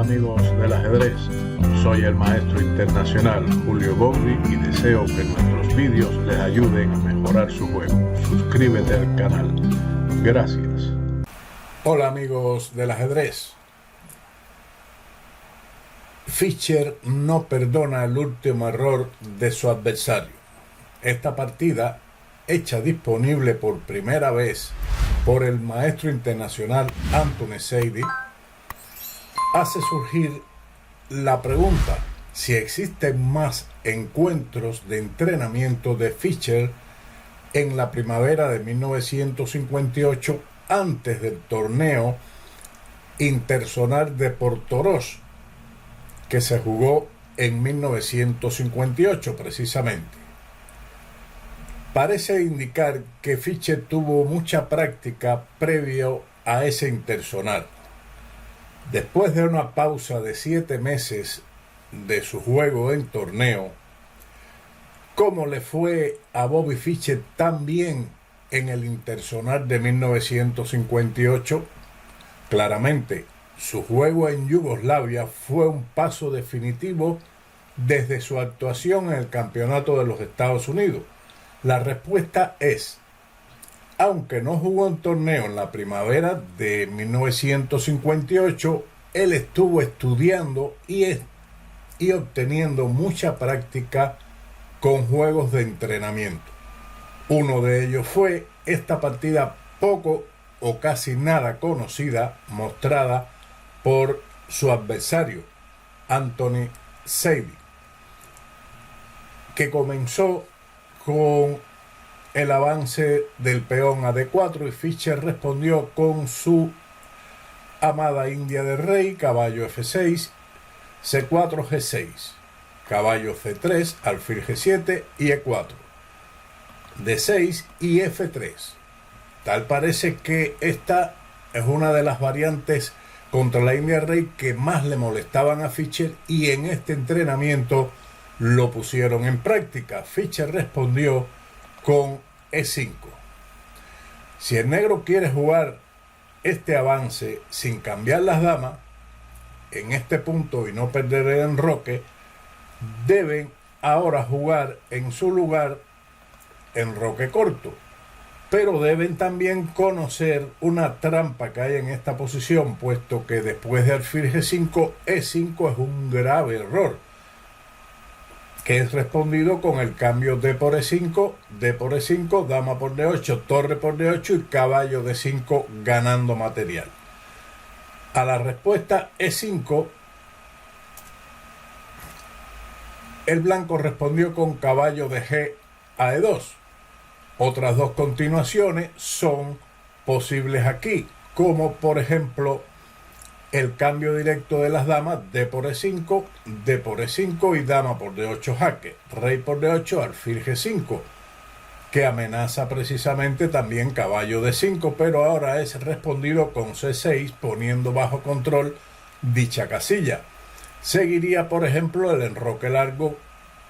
amigos del ajedrez, soy el maestro internacional Julio Bobri y deseo que nuestros vídeos les ayuden a mejorar su juego. Suscríbete al canal. Gracias. Hola amigos del ajedrez. Fischer no perdona el último error de su adversario. Esta partida, hecha disponible por primera vez por el maestro internacional Anthony Saidy, hace surgir la pregunta si existen más encuentros de entrenamiento de Fischer en la primavera de 1958 antes del torneo interzonal de Portorož, que se jugó en 1958 precisamente. Parece indicar que Fischer tuvo mucha práctica previo a ese interzonal. Después de una pausa de 7 meses de su juego en torneo, ¿cómo le fue a Bobby Fischer tan bien en el interzonal de 1958? Claramente, su juego en Yugoslavia fue un paso definitivo desde su actuación en el Campeonato de los Estados Unidos. La respuesta es, aunque no jugó un torneo en la primavera de 1958, él estuvo estudiando y obteniendo mucha práctica con juegos de entrenamiento. Uno de ellos fue esta partida poco o casi nada conocida, mostrada por su adversario, Anthony Saidy, que comenzó con el avance del peón a D4 y Fischer respondió con su amada India de rey, caballo F6, C4, G6, caballo C3, alfil G7 y E4, D6 y F3. Tal parece que esta es una de las variantes contra la India de rey que más le molestaban a Fischer y en este entrenamiento lo pusieron en práctica. Fischer respondió con E5. Si el negro quiere jugar este avance sin cambiar las damas en este punto y no perder el enroque, deben ahora jugar en su lugar enroque corto, pero deben también conocer una trampa que hay en esta posición, puesto que después de alfil G5, E5 es un grave error, que es respondido con el cambio D por E5, D por E5, dama por D8, torre por D8 y caballo D5 ganando material. A la respuesta E5, el blanco respondió con caballo de G a E2. Otras dos continuaciones son posibles aquí, como por ejemplo el cambio directo de las damas, D por E5, D por E5 y dama por D8 jaque, rey por D8, alfil G5, que amenaza precisamente también caballo D5, pero ahora es respondido con C6, poniendo bajo control dicha casilla. Seguiría, por ejemplo, el enroque largo,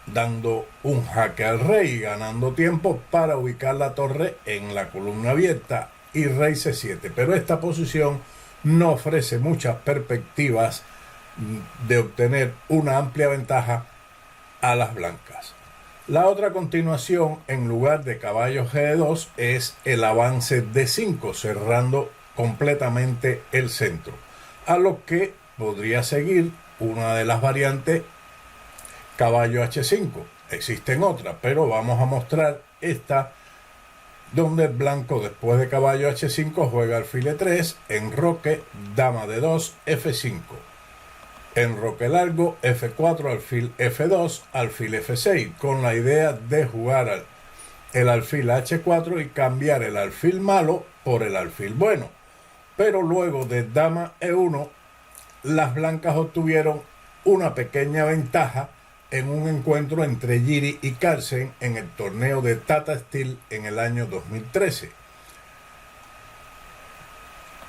dando un jaque al rey, ganando tiempo para ubicar la torre en la columna abierta, y rey C7, pero esta posición no ofrece muchas perspectivas de obtener una amplia ventaja a las blancas. La otra continuación, en lugar de caballo G2, es el avance D5, cerrando completamente el centro, a lo que podría seguir una de las variantes caballo H5. Existen otras, pero vamos a mostrar esta, donde el blanco después de caballo H5 juega alfil E3, enroque, dama D2, F5, enroque largo, F4, alfil F2, alfil F6, con la idea de jugar el alfil H4 y cambiar el alfil malo por el alfil bueno. Pero luego de dama E1, las blancas obtuvieron una pequeña ventaja en un encuentro entre Giri y Carlsen en el torneo de Tata Steel en el año 2013.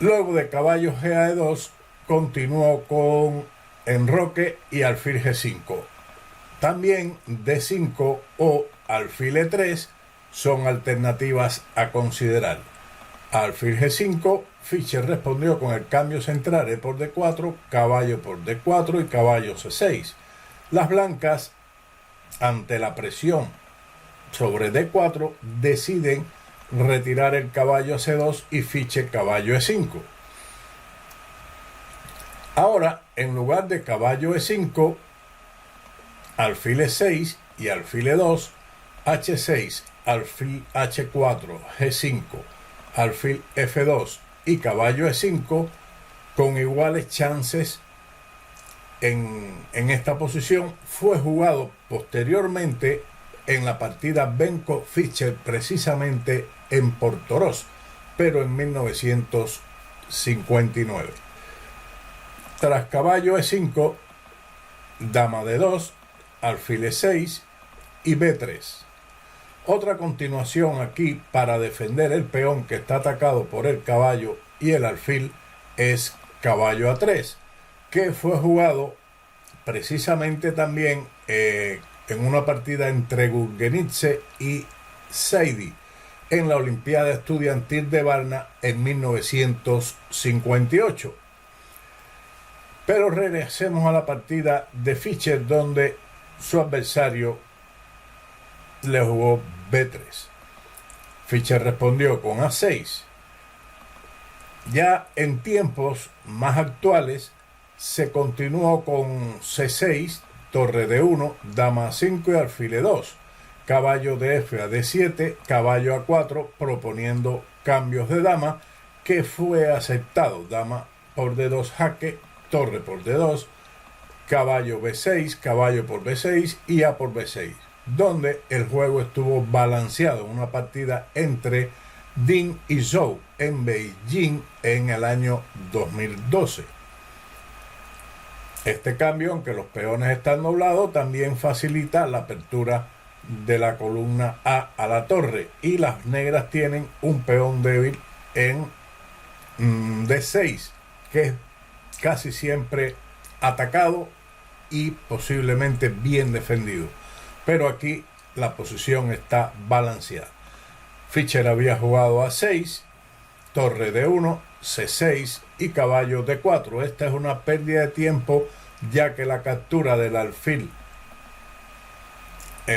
Luego de caballo G2 continuó con enroque y alfil G5. También D5 o alfil E3 son alternativas a considerar. Alfil G5, Fischer respondió con el cambio central E por D4, caballo por D4 y caballo C6. Las blancas, ante la presión sobre D4, deciden retirar el caballo a C2 y Fischer caballo E5. Ahora, en lugar de caballo E5, alfil E6 y alfil E2, H6, alfil H4, G5, alfil F2 y caballo E5, con iguales chances en esta posición, fue jugado posteriormente en la partida Benko-Fischer, precisamente en Portoroz, pero en 1959. Tras caballo E5, dama D2, alfil E6 y B3. Otra continuación aquí para defender el peón que está atacado por el caballo y el alfil es caballo A3, que fue jugado precisamente también en una partida entre Gurgenidze y Seidi en la Olimpiada Estudiantil de Varna en 1958. Pero regresemos a la partida de Fischer, donde su adversario le jugó B3. Fischer respondió con A6. Ya en tiempos más actuales se continuó con C6, torre D1, dama A5 y alfil E2, caballo de F a D7, caballo A4, proponiendo cambios de dama, que fue aceptado. Dama por D2 jaque, torre por D2, caballo B6, caballo por B6 y A por B6, donde el juego estuvo balanceado en una partida entre Ding y Zhou en Beijing en el año 2012. Este cambio, aunque los peones están doblados, también facilita la apertura de la columna A la torre, y las negras tienen un peón débil en D6, que es casi siempre atacado y posiblemente bien defendido, pero aquí la posición está balanceada. Fischer había jugado A6, torre D1, C6 y caballo D4. Esta es una pérdida de tiempo, ya que la captura del alfil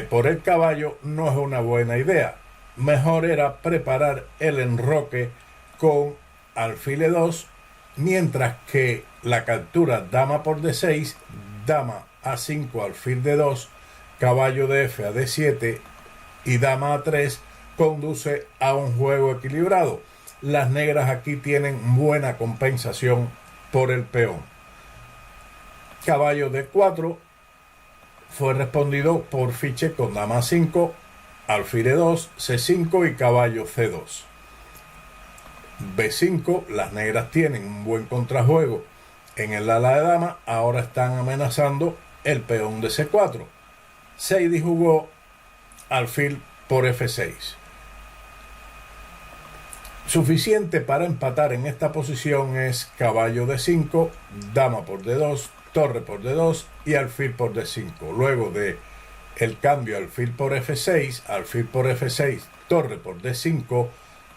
por el caballo no es una buena idea. Mejor era preparar el enroque con alfil E2, mientras que la captura dama por D6, dama A5, alfil D2, caballo de F a D7 y dama A3 conduce a un juego equilibrado. Las negras aquí tienen buena compensación por el peón. Caballo D4 fue respondido por Fischer con dama A5, alfil E2, C5 y caballo C2. B5, las negras tienen un buen contrajuego en el ala de dama, ahora están amenazando el peón de C4. Seidi jugó alfil por F6. Suficiente para empatar en esta posición es caballo D5, dama por D2, torre por D2 y alfil por D5. Luego de el cambio alfil por F6, alfil por F6, torre por D5,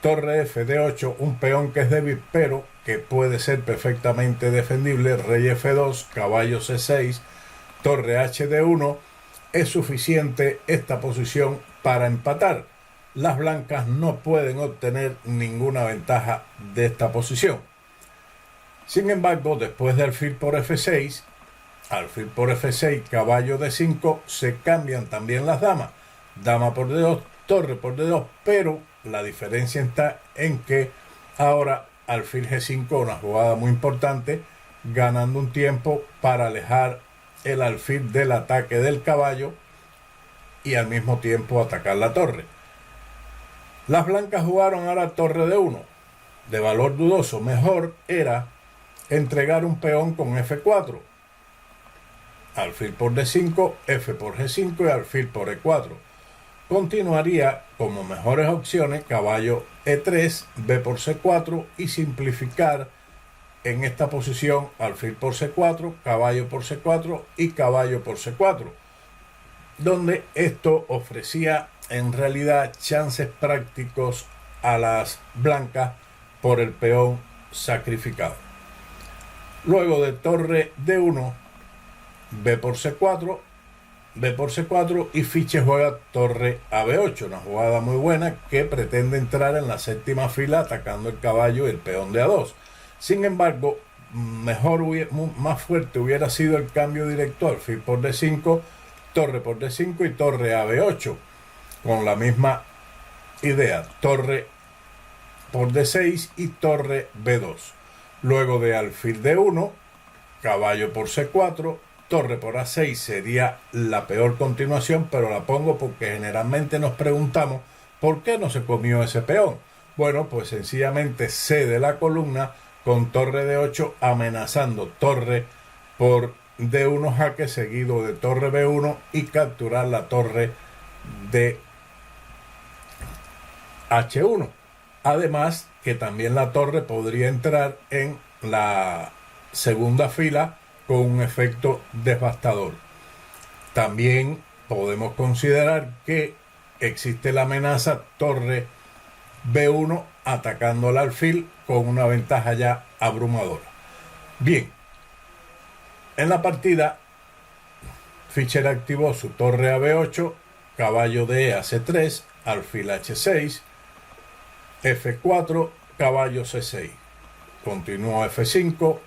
torre F D8, un peón que es débil pero que puede ser perfectamente defendible, rey F2, caballo C6, torre HD1, es suficiente esta posición para empatar. Las blancas no pueden obtener ninguna ventaja de esta posición. Sin embargo, después de alfil por F6, caballo D5, se cambian también las damas. Dama por D2, torre por D2, pero la diferencia está en que ahora alfil G5, una jugada muy importante, ganando un tiempo para alejar el alfil del ataque del caballo y al mismo tiempo atacar la torre. Las blancas jugaron ahora torre D1, de valor dudoso. Mejor era entregar un peón con F4, alfil por D5, F por G5 y alfil por E4. Continuaría como mejores opciones caballo E3, B por C4 y simplificar en esta posición alfil por C4, caballo por C4 y caballo por C4, donde esto ofrecía en realidad chances prácticos a las blancas por el peón sacrificado. Luego de torre D1, B por C4, B por C4 y Fischer juega torre a B8, una jugada muy buena que pretende entrar en la séptima fila atacando el caballo y el peón de A2. Sin embargo, más fuerte hubiera sido el cambio directo, alfil por D5, torre por D5 y torre a B8, con la misma idea, torre por D6 y torre B2. Luego de alfil D1, caballo por C4, torre por A6 sería la peor continuación, pero la pongo porque generalmente nos preguntamos ¿por qué no se comió ese peón? Bueno, pues sencillamente cede la columna con torre D8 amenazando torre por D1 jaque seguido de torre B1 y capturar la torre de H1. Además que también la torre podría entrar en la segunda fila con un efecto devastador. También podemos considerar que existe la amenaza torre B1 atacando al alfil con una ventaja ya abrumadora. Bien, en la partida Fischer activó su torre a B8, caballo de a C3, alfil H6, F4, caballo C6. Continuó F5,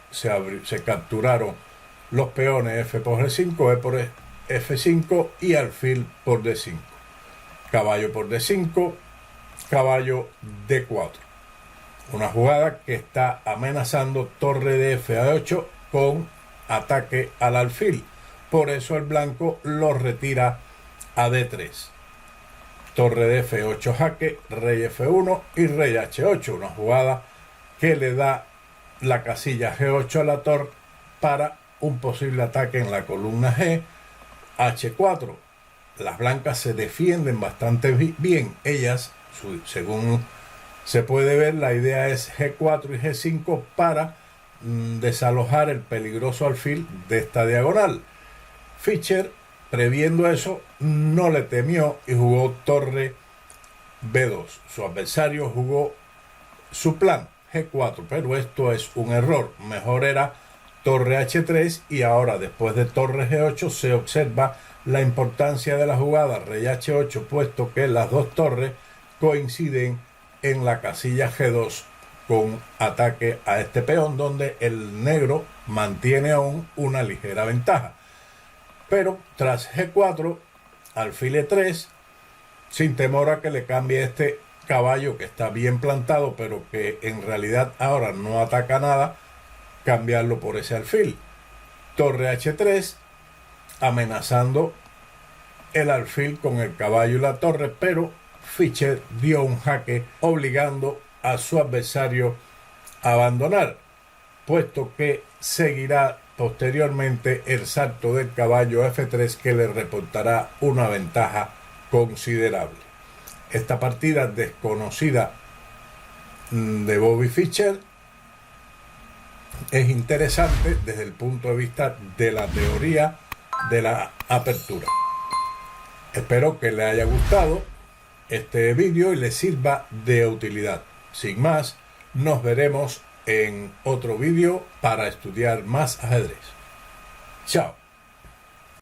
se capturaron los peones F por G5, E por F5 y alfil por D5. Caballo por D5, caballo D4. Una jugada que está amenazando torre de F a 8 con ataque al alfil. Por eso el blanco lo retira a D3. Torre de F8 jaque, rey F1 y rey H8. Una jugada que le da la casilla G8 a la torre para un posible ataque en la columna G. H4. Las blancas se defienden bastante bien. Ellas, según se puede ver, la idea es G4 y G5 para desalojar el peligroso alfil de esta diagonal. Fischer, previendo eso, no le temió y jugó torre B2. Su adversario jugó su plan G4, pero esto es un error. Mejor era torre H3 y ahora después de torre G8 se observa la importancia de la jugada rey H8, puesto que las dos torres coinciden en la casilla G2 con ataque a este peón, donde el negro mantiene aún una ligera ventaja. Pero tras G4, alfil E3, sin temor a que le cambie este caballo que está bien plantado, pero que en realidad ahora no ataca nada, cambiarlo por ese alfil. Torre H3, amenazando el alfil con el caballo y la torre, pero Fischer dio un jaque obligando a su adversario a abandonar, puesto que seguirá posteriormente el salto del caballo F3 que le reportará una ventaja considerable. Esta partida desconocida de Bobby Fischer es interesante desde el punto de vista de la teoría de la apertura. Espero que le haya gustado este vídeo y le sirva de utilidad. Sin más, nos veremos en otro vídeo para estudiar más ajedrez. Chao.